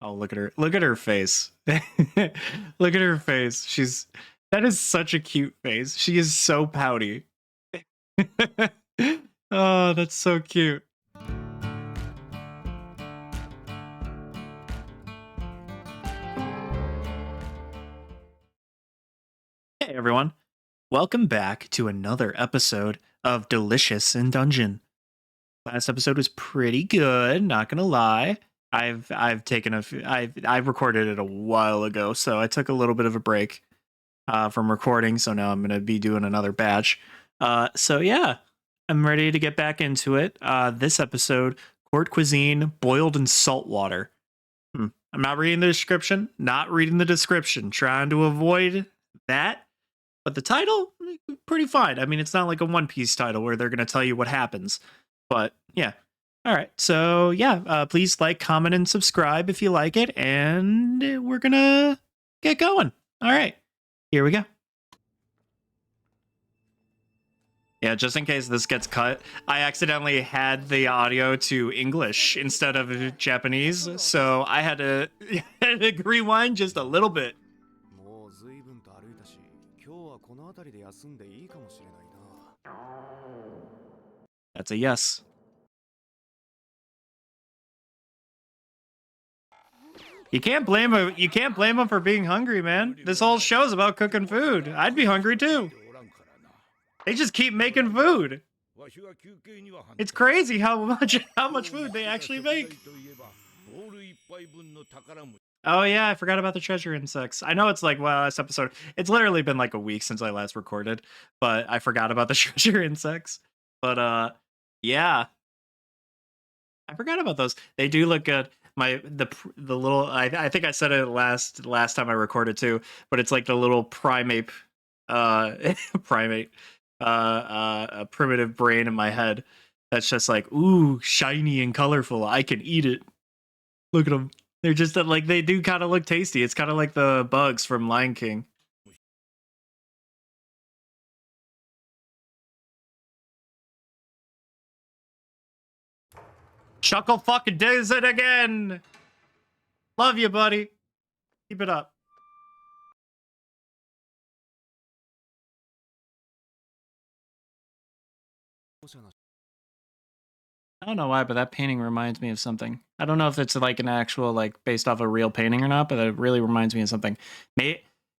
Oh, look at her. Look at her face. Look at her face. That is such a cute face. She is so pouty. Oh, that's so cute. Hey everyone. Welcome back to another episode of Delicious in Dungeon. Last episode was pretty good, not gonna lie. I've taken I recorded it a while ago, so I took a little bit of a break from recording, so now I'm gonna be doing another batch. So yeah, I'm ready to get back into it. This episode, court cuisine boiled in salt water. I'm not reading the description. Not reading the description. Trying to avoid that. But the title, pretty fine. I mean, it's not like a One Piece title where they're going to tell you what happens. But yeah. All right. So yeah, please like, comment, and subscribe if you like it. And we're going to get going. All right. Here we go. Yeah, just in case this gets cut, I accidentally had the audio to English instead of Japanese. So I had to rewind just a little bit. That's a yes. You can't blame him. You can't blame him for being hungry, man. This whole show's about cooking food. I'd be hungry too. They just keep making food. It's crazy how much food they actually make. Oh yeah, I forgot about the treasure insects. I know it's like last episode. It's literally been like a week since I last recorded, but I forgot about the treasure insects. But yeah, I forgot about those. They do look good. The little I think I said it last time I recorded too, but it's like the little primate primate a primitive brain in my head that's just like, ooh, shiny and colorful. I can eat it. Look at them. They're just like, they do kind of look tasty. It's kind of like the bugs from Lion King. Chuckle fucking does it again. Love you, buddy. Keep it up. I don't know why, but that painting reminds me of something. I don't know if it's like an actual, like, based off a real painting or not, but it really reminds me of something.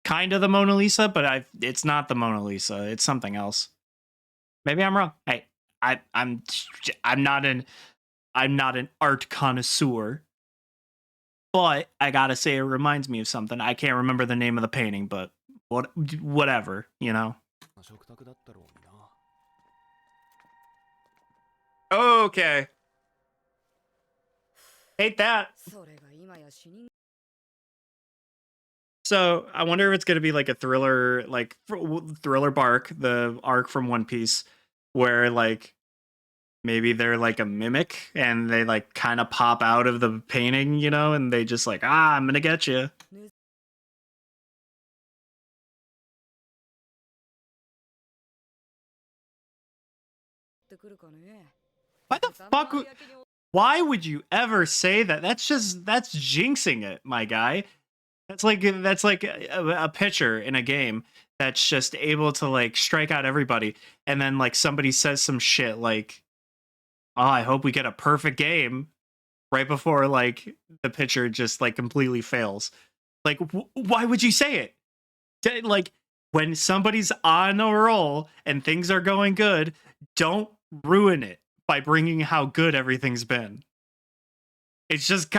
Kind of the Mona Lisa, but it's not the Mona Lisa. It's something else. Maybe I'm wrong. Hey, I'm not an art connoisseur, but I gotta say it reminds me of something. I can't remember the name of the painting, but whatever, you know. Okay. Hate that. So I wonder if it's gonna be like a thriller, like Thriller Bark, the arc from One Piece, where like maybe they're like a mimic and they like kind of pop out of the painting, you know, and they just like, I'm gonna get you. Why the fuck? Why would you ever say that? That's jinxing it, my guy. That's like a pitcher in a game that's just able to like strike out everybody, and then like somebody says some shit like, "Oh, I hope we get a perfect game," right before like the pitcher just like completely fails. Like, why would you say it? Like, when somebody's on a roll and things are going good, don't ruin it by bringing how good everything's been. It's just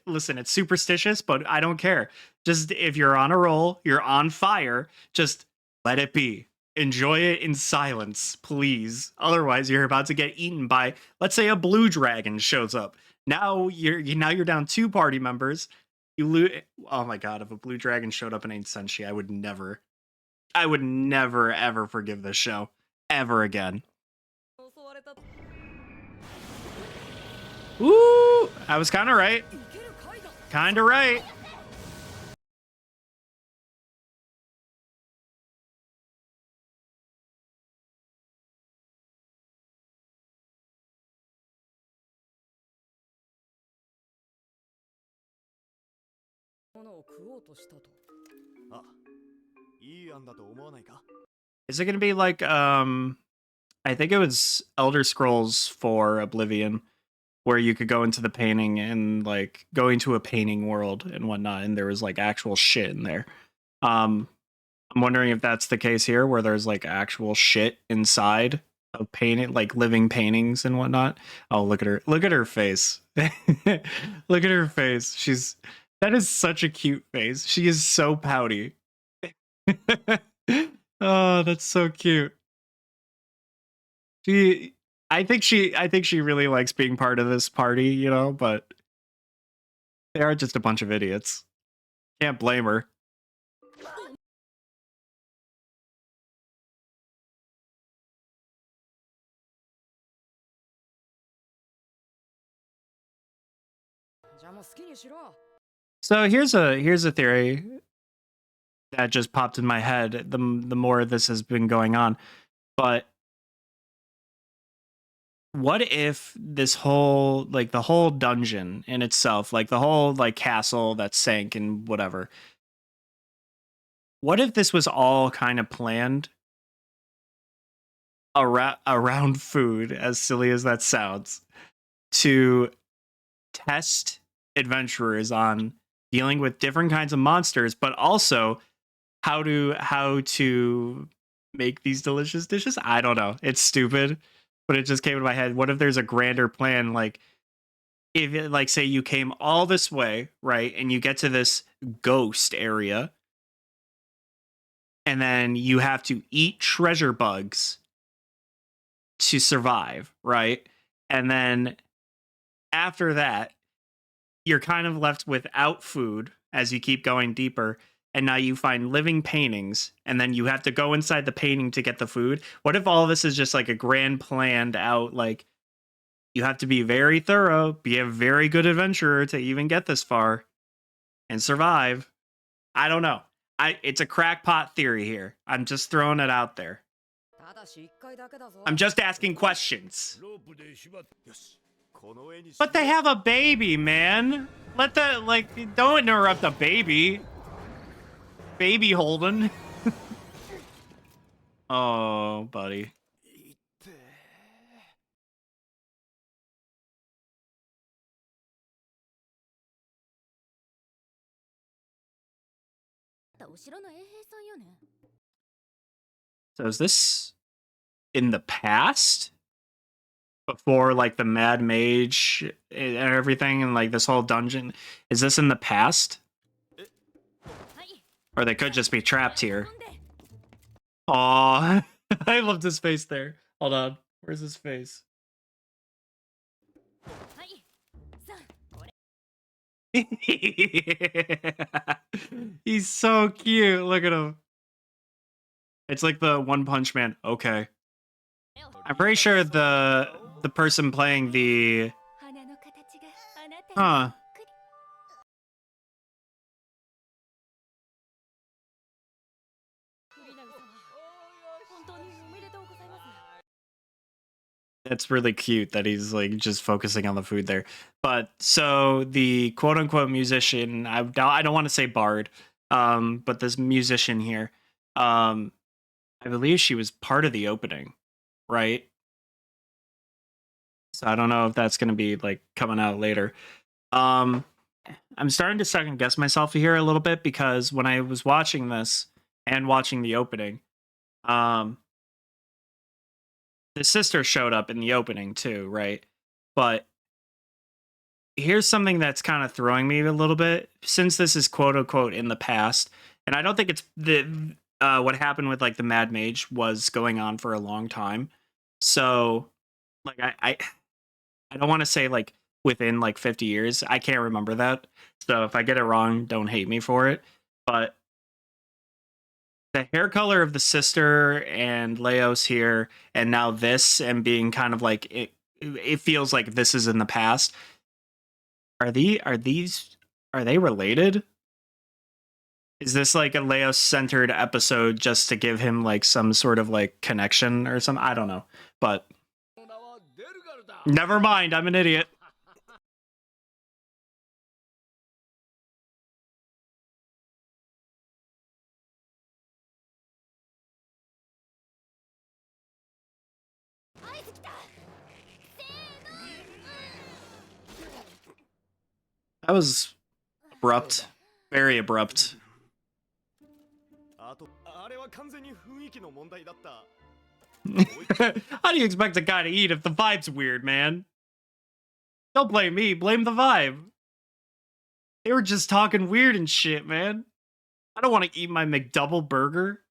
listen, it's superstitious, but I don't care. Just if you're on a roll, you're on fire, just let it be. Enjoy it in silence, please. Otherwise, you're about to get eaten by, let's say, a blue dragon shows up. Now you're down 2 party members. You lose. Oh my god, if a blue dragon showed up in Ancient Senshi, I would never ever forgive this show ever again. Ooh, I was kind of right. Kind of right. Is it gonna be like I think it was Elder Scrolls 4 Oblivion, where you could go into the painting and like go into a painting world and whatnot, and there was like actual shit in there. I'm wondering if that's the case here, where there's like actual shit inside of painting, like living paintings and whatnot. Oh, look at her! Look at her face! Look at her face. That is such a cute face. She is so pouty. Oh, that's so cute. I think she really likes being part of this party, you know, but they are just a bunch of idiots. Can't blame her. So here's a theory that just popped in my head the more this has been going on. But what if this whole, like, the whole dungeon in itself, like the whole like castle that sank and whatever, what if this was all kind of planned around food, as silly as that sounds, to test adventurers on dealing with different kinds of monsters, but also how to make these delicious dishes? I don't know. It's stupid, but it just came to my head. What if there's a grander plan? Like, if it, like, say you came all this way, right, and you get to this ghost area, and then you have to eat treasure bugs to survive, right? And then after that, you're kind of left without food as you keep going deeper. And now you find living paintings, and then you have to go inside the painting to get the food. What if all of this is just like a grand planned out, like, you have to be very thorough, be a very good adventurer to even get this far and survive? I don't know. It's a crackpot theory here. I'm just throwing it out there. I'm just asking questions. But they have a baby, man. Don't interrupt the baby. Baby Holden. Oh, buddy. So is this in the past? Before, like, the Mad Mage and everything, and like this whole dungeon? Is this in the past? Or they could just be trapped here. Aw. I loved his face there. Hold on. Where's his face? He's so cute. Look at him. It's like the One Punch Man. Okay. I'm pretty sure the person playing the... Huh. It's really cute that he's like just focusing on the food there. But so the quote unquote musician, I don't want to say bard, but this musician here, I believe she was part of the opening, right? So I don't know if that's going to be like coming out later. I'm starting to second guess myself here a little bit, because when I was watching this and watching the opening, the sister showed up in the opening too, right? But here's something that's kind of throwing me a little bit, since this is quote unquote in the past, and I don't think it's the what happened with like the Mad Mage was going on for a long time. So like I don't want to say like within like 50 years. I can't remember that. So if I get it wrong, don't hate me for it. But the hair color of the sister and Leos here, and now this, and being kind of like it feels like this is in the past. Are they related? Is this like a Leos centered episode just to give him like some sort of like connection or something? I don't know. But never mind, I'm an idiot. That was abrupt. Very abrupt. How do you expect a guy to eat if the vibe's weird, man? Don't blame me, blame the vibe. They were just talking weird and shit, man. I don't want to eat my McDouble burger.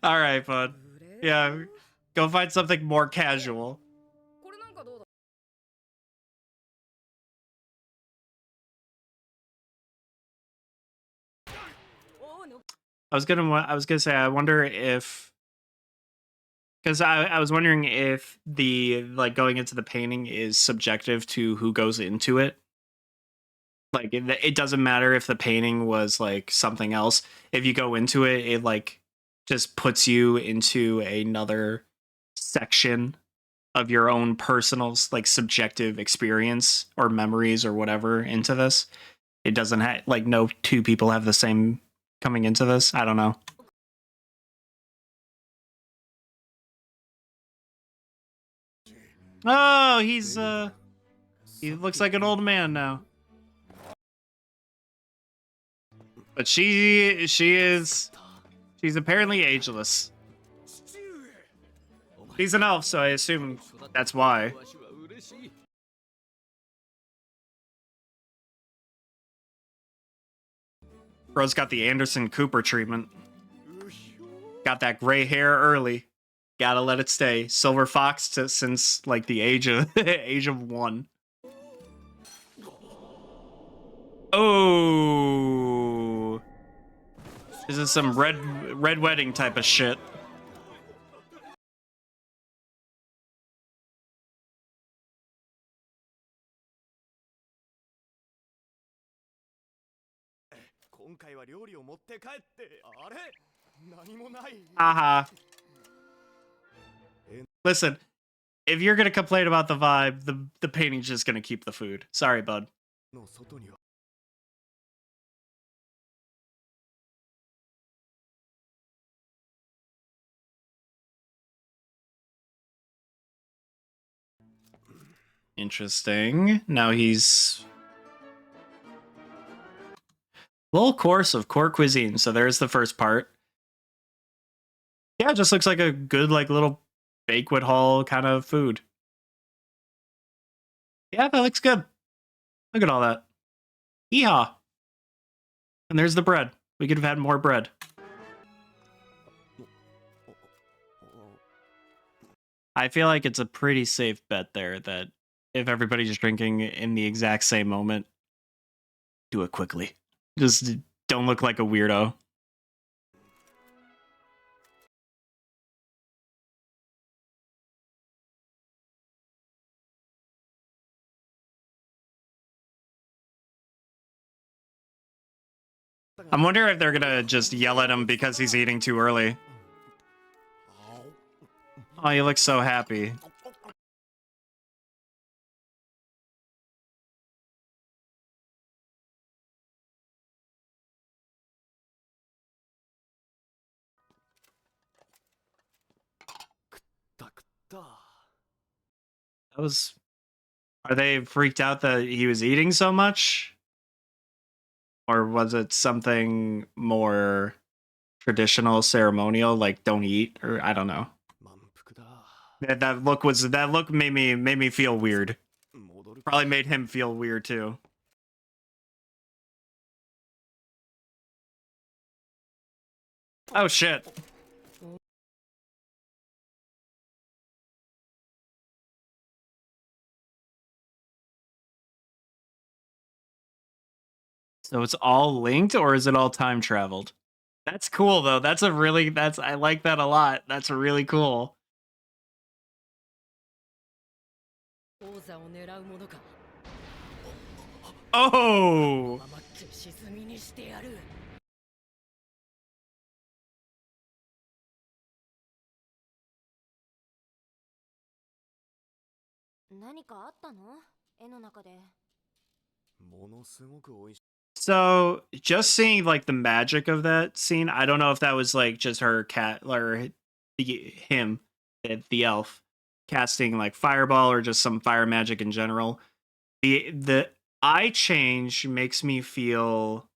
All right, bud. Yeah, go find something more casual. I was gonna say, I wonder if, because I was wondering if the like going into the painting is subjective to who goes into it. Like it doesn't matter if the painting was like something else. If you go into it, it like just puts you into another section of your own personal like subjective experience or memories or whatever into this. It doesn't have like no two people have the same coming into this. I don't know. Oh, he looks like an old man now. But she's apparently ageless. He's an elf, so I assume that's why. Bro's got the Anderson Cooper treatment. Got that gray hair early. Gotta let it stay. Silver Fox since like the age of age of 1. Oh, this is some red wedding type of shit. Aha. Listen, if you're gonna complain about the vibe, the painting's just gonna keep the food. Sorry, bud. Interesting. Now he's full course of court cuisine. So there's the first part. Yeah, it just looks like a good like little banquet hall kind of food. Yeah, that looks good. Look at all that. Yeehaw. And there's the bread. We could have had more bread. I feel like it's a pretty safe bet there that if everybody's drinking in the exact same moment, do it quickly. Just don't look like a weirdo. I'm wondering if they're gonna just yell at him because he's eating too early. Oh, he looks so happy. That was... Are they freaked out that he was eating so much? Or was it something more traditional, ceremonial, like don't eat? Or I don't know. That look made me feel weird. Probably made him feel weird too. Oh shit. So it's all linked, or is it all time traveled? That's cool though. I like that a lot. That's really cool. Oh. So just seeing like the magic of that scene, I don't know if that was like just her cat or him, the elf, casting like fireball or just some fire magic in general. The eye change makes me feel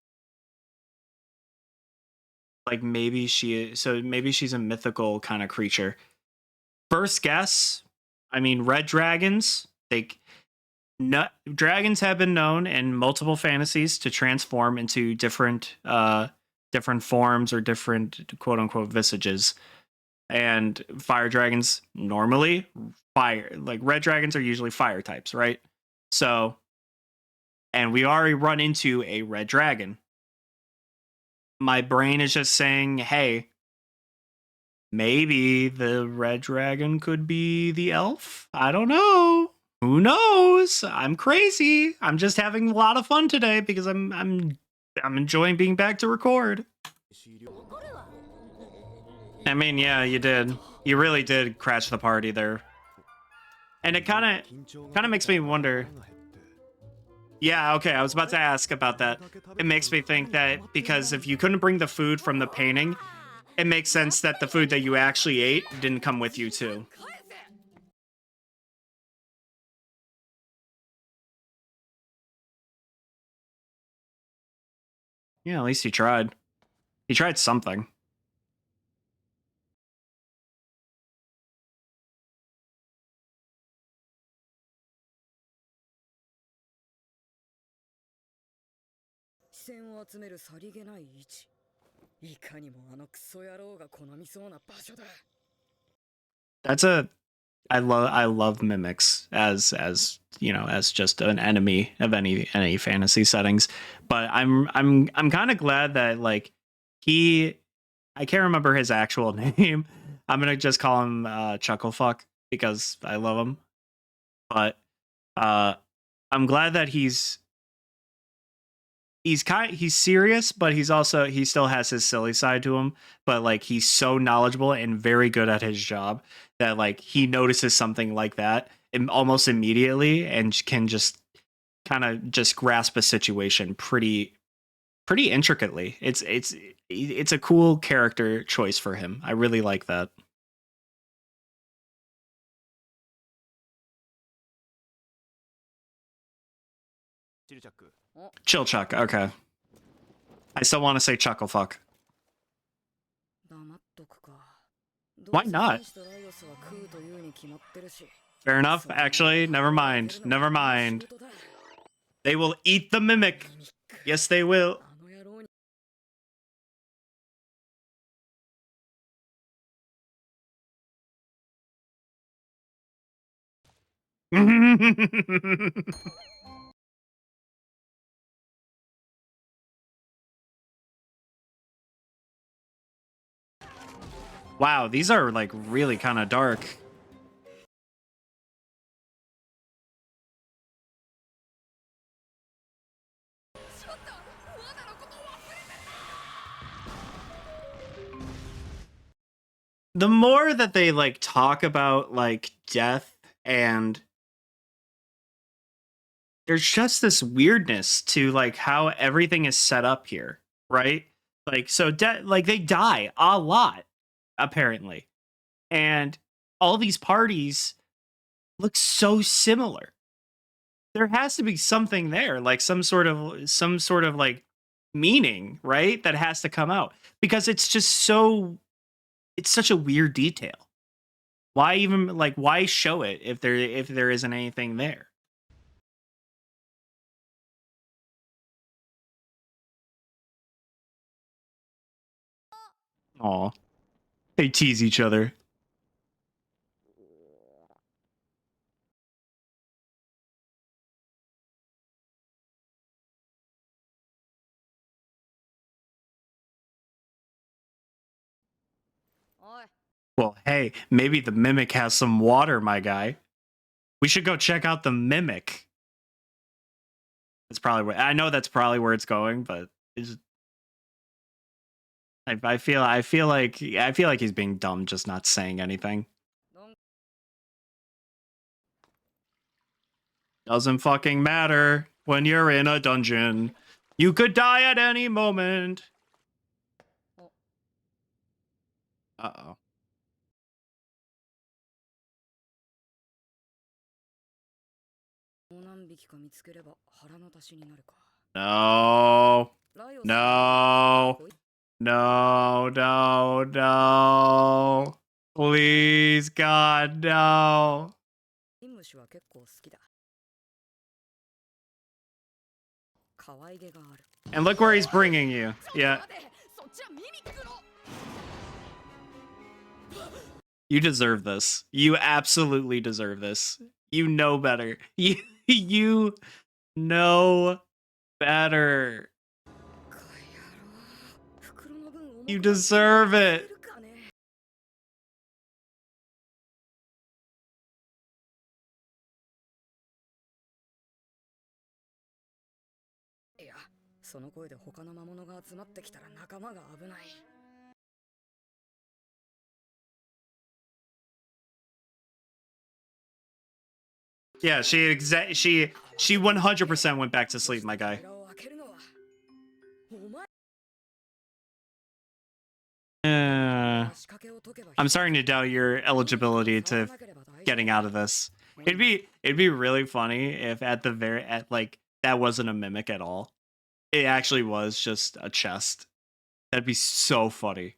like maybe maybe she's a mythical kind of creature. First guess, I mean red dragons. Dragons have been known in multiple fantasies to transform into different forms or different quote unquote visages. And fire dragons normally like red dragons are usually fire types, right? So, and we already run into a red dragon. My brain is just saying, hey, maybe the red dragon could be the elf. I don't know. Who knows? I'm crazy. I'm just having a lot of fun today because I'm enjoying being back to record. I mean, yeah, you did. You really did crash the party there. And it kind of makes me wonder. Yeah, okay, I was about to ask about that. It makes me think that because if you couldn't bring the food from the painting, it makes sense that the food that you actually ate didn't come with you too. Yeah, at least he tried. He tried something. That's a I love mimics as you know, as just an enemy of any fantasy settings. But I'm kind of glad that like I can't remember his actual name. I'm gonna just call him Chucklefuck because I love him. But I'm glad that he's serious, but he still has his silly side to him. But like he's so knowledgeable and very good at his job that like he notices something like that almost immediately and can just kind of just grasp a situation pretty intricately. It's a cool character choice for him. I really like that. Chill Chuck. Okay. I still want to say Chucklefuck. Why not? Fair enough. Actually, never mind. Never mind. They will eat the mimic. Yes, they will. Wow, these are like really kind of dark. The more that they like talk about like death and there's just this weirdness to like how everything is set up here, right? Like so like they die a lot apparently. And all these parties look so similar. There has to be something there, like some sort of like meaning, right? That has to come out because it's such a weird detail. Why even like why show it if there isn't anything there? Aw. They tease each other. Well, hey, maybe the mimic has some water, my guy. We should go check out the mimic. That's probably where I know that's probably where it's going, but it's, I feel like he's being dumb, just not saying anything. Doesn't fucking matter when you're in a dungeon. You could die at any moment. Uh-oh. No. No. No, no, no. Please, God, no. And look where he's bringing you. Yeah. You deserve this. You absolutely deserve this. You know better. You know better. You deserve it. Yeah, she 100% went back to sleep, my guy. I'm starting to doubt your eligibility to getting out of this. It'd be really funny if at like that wasn't a mimic at all. It actually was just a chest. That'd be so funny.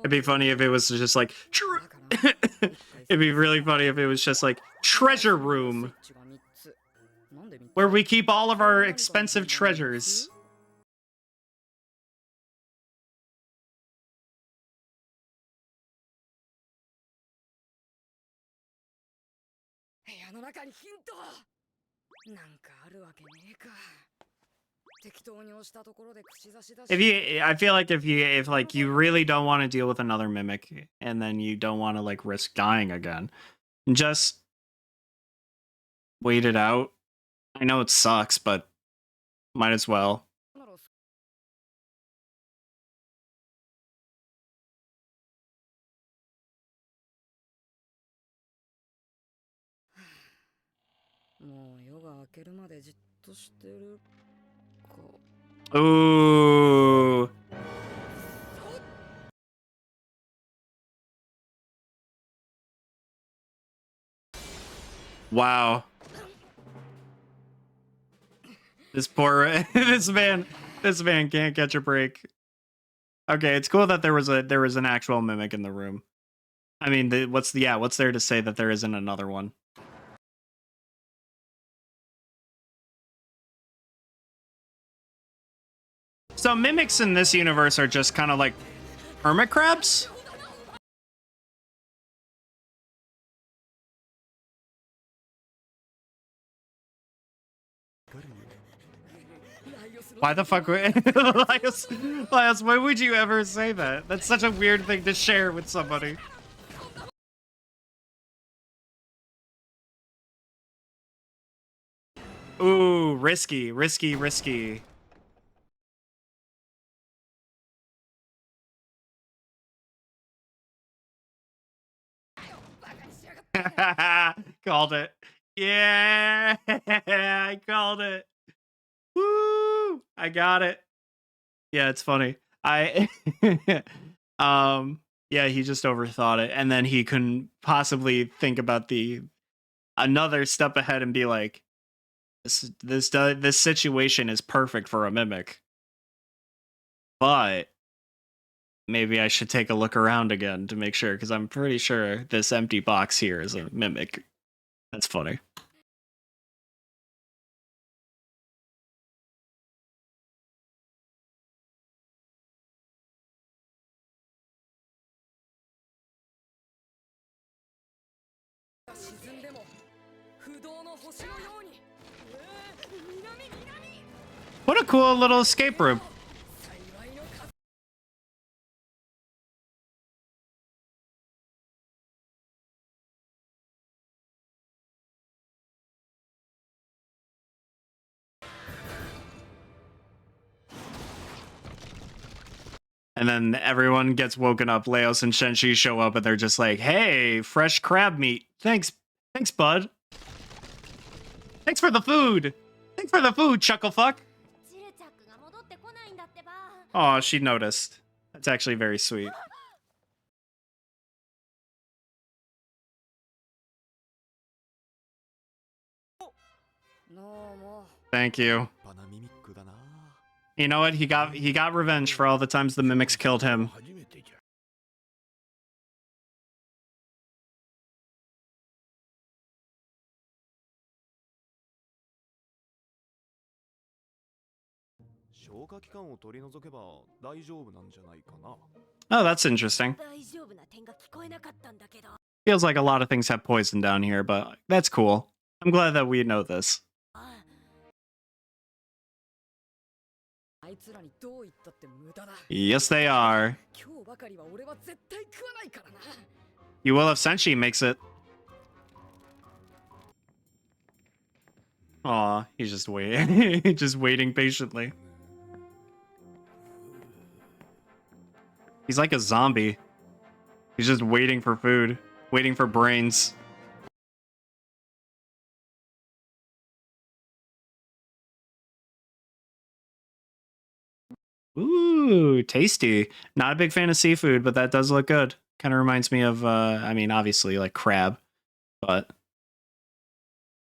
It'd be funny if it was just like it'd be really funny if it was just like treasure room where we keep all of our expensive treasures. I feel like if like you really don't want to deal with another mimic and then you don't want to like risk dying again, just wait it out. I know it sucks, but might as well. Ooh. Wow. This poor this man can't catch a break. Okay, it's cool that there was an actual mimic in the room. I mean, what's there to say that there isn't another one? So mimics in this universe are just kind of like hermit crabs? Why the fuck would Elias, why would you ever say that? That's such a weird thing to share with somebody. Ooh, risky, risky, risky. Called it. Yeah, I called it. Woo! I got it. Yeah, it's funny. Yeah, he just overthought it, and then he couldn't possibly think about the another step ahead and be like, this situation is perfect for a mimic, but maybe I should take a look around again to make sure, because I'm pretty sure this empty box here is a mimic. That's funny. What a cool little escape room. And then everyone gets woken up. Leos and Shenshi show up and they're just like, hey, fresh crab meat. Thanks, bud. Thanks for the food. Thanks for the food, Chucklefuck. Oh, she noticed. That's actually very sweet. Thank you. You know what? He got revenge for all the times the mimics killed him. Oh, that's interesting. Feels like a lot of things have poison down here, but that's cool. I'm glad that we know this. Yes, they are. You will if Senshi makes it. Aw, he's just waiting. Just waiting patiently. He's like a zombie. He's just waiting for food. Waiting for brains. Ooh, tasty. Not a big fan of seafood, but that does look good. Kind of reminds me of, I mean, obviously, like crab, but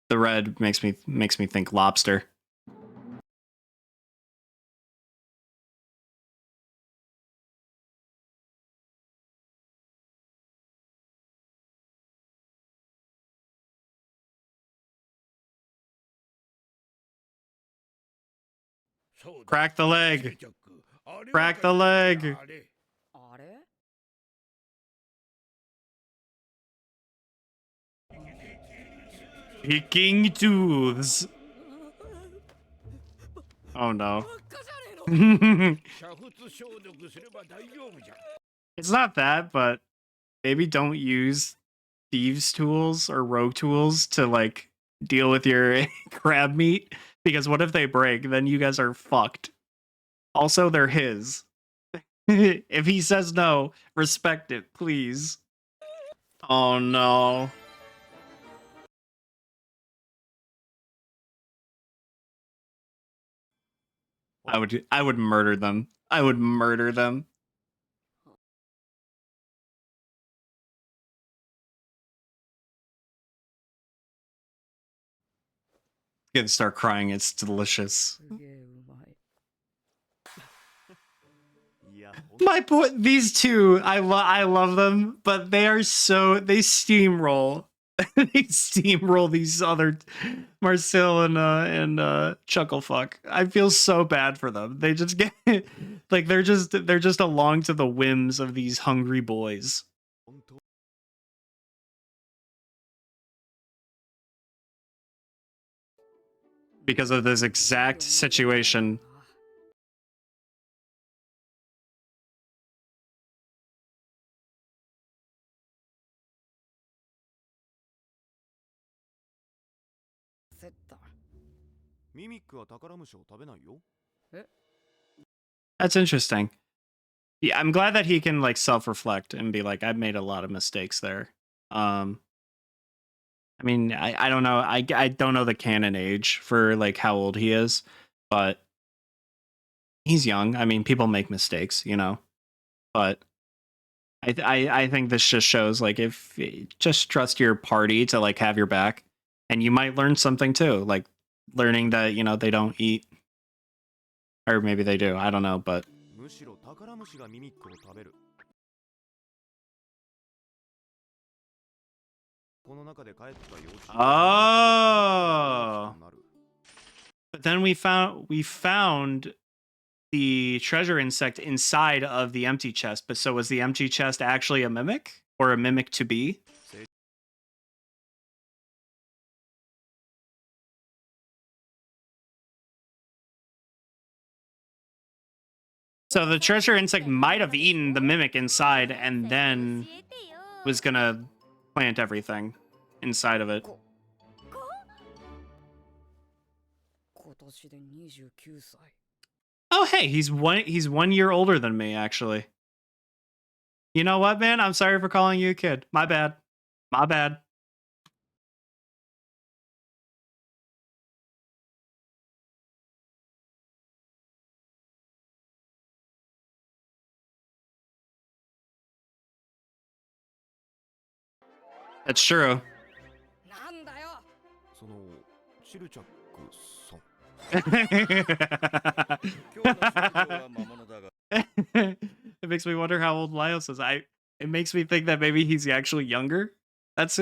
the red makes me think lobster. Crack the leg. Crack the leg. Picking tooths. Oh no. It's not that, but maybe don't use thieves' tools or rogue tools to like deal with your crab meat, because what if they break? Then you guys are fucked. Also, they're his. If he says no, respect it, please. Oh no. I would murder them. I would murder them. Gonna start crying. It's delicious. My point. These two, I love them, but they are they steamroll. They steamroll these other Marcel and Chucklefuck. I feel so bad for them. They just get like they're just along to the whims of these hungry boys. Because of this exact situation. That's interesting. Yeah, I'm glad that he can like self-reflect and be like, I've made a lot of mistakes there. I mean, I don't know. I don't know the canon age for like how old he is, but he's young. I mean, people make mistakes, you know. But I think this just shows like if just trust your party to like have your back, and you might learn something too, like learning that they don't eat, or maybe they do. I don't know, but. Oh. But then we found the treasure insect inside of the empty chest. But so was the empty chest actually a mimic, or a mimic to be? So the treasure insect might have eaten the mimic inside and then was gonna plant everything inside of it. Oh, hey, he's 1 year older than me, actually. You know what, man? I'm sorry for calling you a kid. My bad. My bad. That's true. なんだよ。そのチルチャックさん。 It makes me wonder how old Lyos is. It makes me think that maybe he's actually younger. That's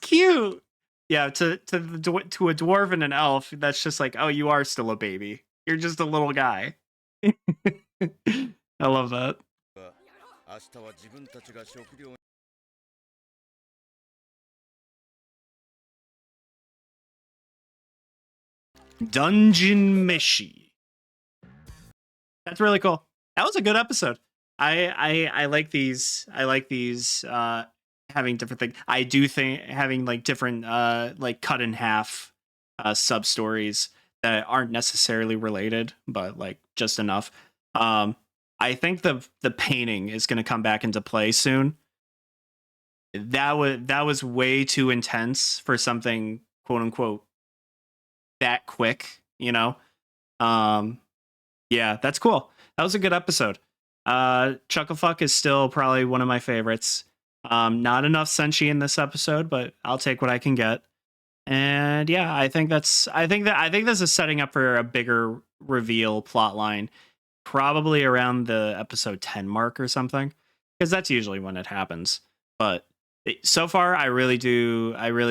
cute. Yeah, to a dwarf and an elf, that's just like, oh, you are still a baby. You're just a little guy. I love that. 明日は自分たちが食料 Dungeon Meshi. That's really cool. That was a good episode. I like these. I like these having different things. I do think having like different like cut in half sub stories that aren't necessarily related, but like just enough. I think the painting is going to come back into play soon. That was way too intense for something quote unquote that quick, you know. Yeah, that's cool. That was a good episode. Chucklefuck is still probably one of my favorites. Not enough Senshi in this episode, but I'll take what I can get. And yeah, I think this is setting up for a bigger reveal plot line, probably around the episode 10 mark or something, because that's usually when it happens. But so far, I really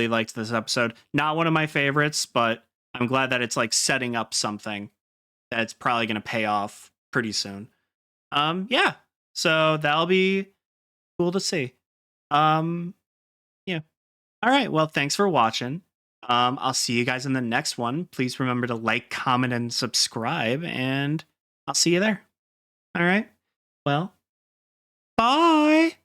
liked this episode. Not one of my favorites, but I'm glad that it's like setting up something that's probably going to pay off pretty soon. Yeah. So that'll be cool to see. Yeah. All right. Well, thanks for watching. I'll see you guys in the next one. Please remember to like, comment, and subscribe, and I'll see you there. All right. Well, bye.